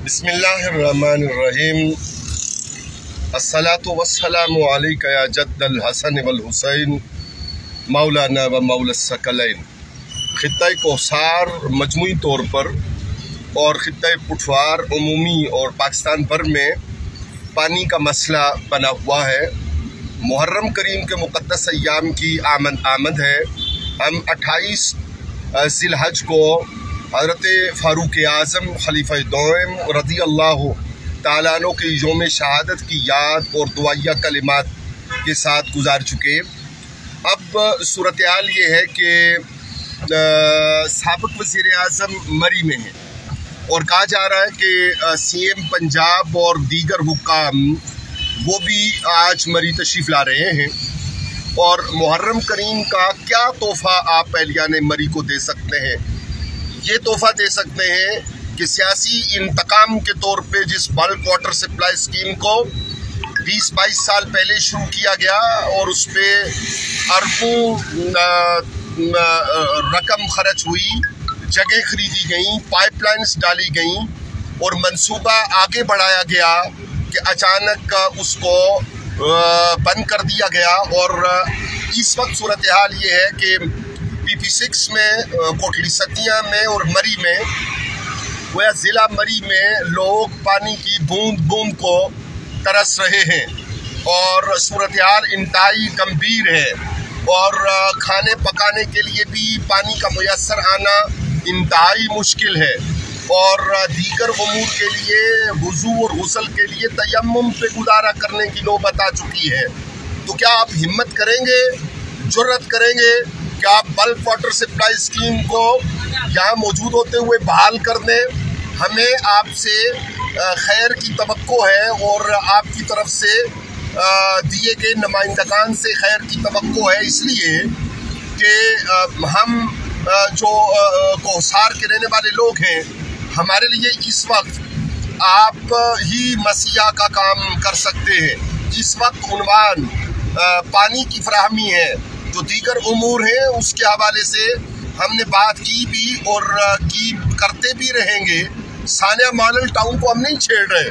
बिस्मिल्लाहिर्रहमानिर्रहीम। अस्सलातु वस्सलामु अलैका या जद्दल हसन वल हुसैन मौलाना व मौला सकलैन। खित्ता कोसार मजमूई तौर पर और खित्ता पुठवार उमूमी और पाकिस्तान भर में पानी का मसला बना हुआ है। मुहर्रम करीम के मुक़द्दस अय्याम की आमद है। हम 28 ज़िलहज को हज़रत फ़ारूक आज़म खलीफा दोम रज़ी अल्लाह तआला अन्हु के यौम शहादत की याद और दुआया कलिमात के साथ गुजार चुके। अब सूरत हाल ये है कि साबिक़ वज़ीर आज़म मरी में है और कहा जा रहा है कि CM पंजाब और दीगर हुक्काम वो भी आज मरी तशरीफ़ ला रहे हैं। और मुहर्रम करीम का क्या तोहफ़ा आप अहलियाने मरी को दे सकते हैं? ये तोहफ़ा दे सकते हैं कि सियासी इंतकाम के तौर पे जिस बल्क वाटर सप्लाई स्कीम को 20-22 साल पहले शुरू किया गया और उस पर अरबों रकम खर्च हुई, जगह खरीदी गई, पाइपलाइंस डाली गई और मंसूबा आगे बढ़ाया गया कि अचानक उसको बंद कर दिया गया। और इस वक्त सूरत हाल ये है कि PP6 में, कोटली सतिया में और मरी में, वह ज़िला मरी में लोग पानी की बूंद बूंद को तरस रहे हैं और सूरत हाल इंतहाई गंभीर है। और खाने पकाने के लिए भी पानी का मुयस्सर आना इंतहाई मुश्किल है और दीगर उमूर के लिए, वुज़ू और गुस्ल के लिए तयम्मुम पे गुजारा करने की नौबत आ चुकी है। तो क्या आप हिम्मत करेंगे, जुर्रत करेंगे कि आप बल्क वाटर सप्लाई स्कीम को यहाँ मौजूद होते हुए बहाल कर दें? हमें आपसे खैर की तवक्को है और आपकी तरफ से दिए गए नुमाइंदगान से खैर की तवक्को है, इसलिए कि हम जो कोसार के रहने वाले लोग हैं, हमारे लिए इस वक्त आप ही मसीहा का काम कर सकते हैं। इस वक्त उन्वान पानी की फराहमी है। जो दीगर उमूर हैं उसके हवाले से हमने बात की भी और करते भी रहेंगे। सानिया मॉडल टाउन को हम नहीं छेड़ रहे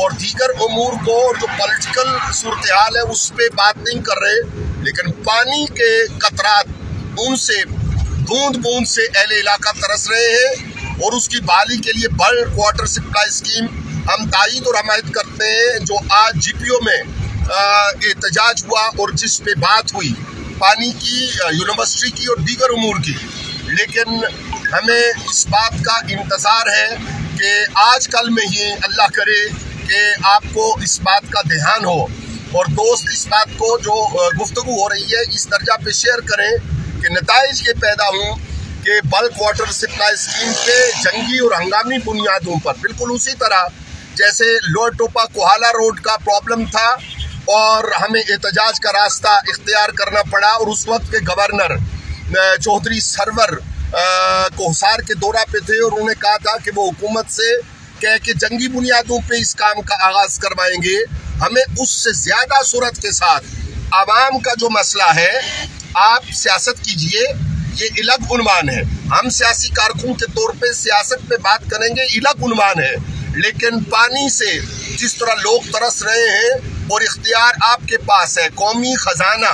और दीगर उमूर को और जो पॉलिटिकल सूरत हाल है उस पर बात नहीं कर रहे, लेकिन पानी के कतरात उनसे बूंद बूंद से अहले इलाका तरस रहे हैं और उसकी बहाली के लिए बल्क वाटर सप्लाई स्कीम हम तायीद और हमायत करते हैं। जो आज GPO में एहतजाज हुआ और जिस पे बात हुई पानी की, यूनिवर्सिटी की और दीगर उमूर की, लेकिन हमें इस बात का इंतज़ार है कि आज कल में ही अल्लाह करे कि आपको इस बात का ध्यान हो और दोस्त इस बात को जो गुफ्तगू हो रही है इस दर्जा पे शेयर करें कि नताइज ये पैदा हों कि बल्क वाटर सप्लाई स्कीम पे जंगी और हंगामी बुनियादों पर, बिल्कुल उसी तरह जैसे लोअर टोपा कोहाला रोड का प्रॉब्लम था और हमें एहतजाज का रास्ता इख्तियार करना पड़ा और उस वक्त के गवर्नर चौधरी सरवर कोसार के दौरा पे थे और उन्होंने कहा था कि वो हुकूमत से कह के जंगी बुनियादों पे इस काम का आगाज करवाएंगे। हमें उससे ज़्यादा सूरत के साथ आवाम का जो मसला है, आप सियासत कीजिए, ये इलग उन्वान है। हम सियासी कारकुन के तौर पे सियासत पे बात करेंगे, इलग उन्वान है, लेकिन पानी से जिस तरह लोग तरस रहे हैं और इख्तियार आपके पास है, कौमी खजाना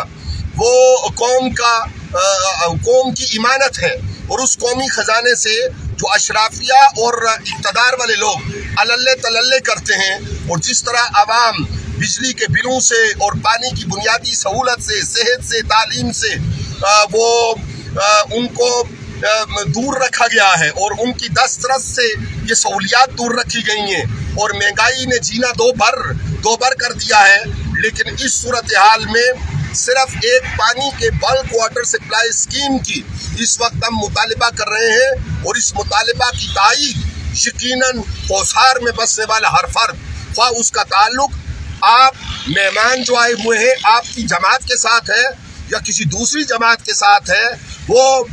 वो कौम की इमानत है और उस कौमी खजाने से जो अशराफिया और इक़्तिदार वाले लोग अल्ले तल्ले करते हैं और जिस तरह आवाम बिजली के बिलों से और पानी की बुनियादी सहूलत से, सेहत से, तालीम से उनको दूर रखा गया है और उनकी दस्तरस से ये सहूलियात दूर रखी गई हैं और महंगाई ने जीना दो बर कर दिया है। लेकिन इस सूरत हाल में सिर्फ एक पानी के बल्क वाटर सप्लाई स्कीम की इस वक्त हम मुतालिबा कर रहे हैं और इस मुतालिबा की तायीद यकीनन कोसार में बसने वाला हर फर्द, ख्वाह उसका ताल्लुक आप मेहमान जो आए हुए हैं आपकी जमात के साथ है या किसी दूसरी जमात के साथ है, वो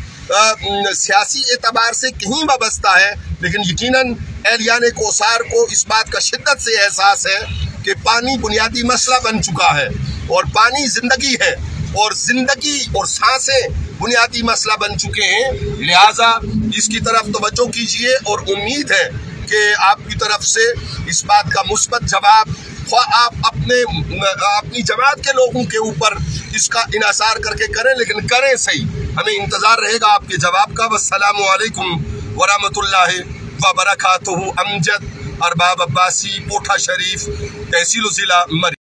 सियासी एतबार से कहीं वाबस्ता है, लेकिन यकीनन अहलियाने कोसार को इस बात का शिद्दत से एहसास है कि पानी बुनियादी मसला बन चुका है और पानी जिंदगी है और जिंदगी और सांसें बुनियादी मसला बन चुके हैं। लिहाजा इसकी तरफ तवज्जो कीजिए और उम्मीद है कि आपकी तरफ से इस बात का मुस्बत जवाब आप अपनी जमात के लोगों के ऊपर इसका इनासार करके करें, लेकिन करें सही। हमें इंतज़ार रहेगा आपके जवाब का। वस्सलामु अलैकुम वरहमतुल्लाहि व बरकातुहू। अमजद अरबाब अब्बासी, पोठा शरीफ, तहसील ज़िला मरी।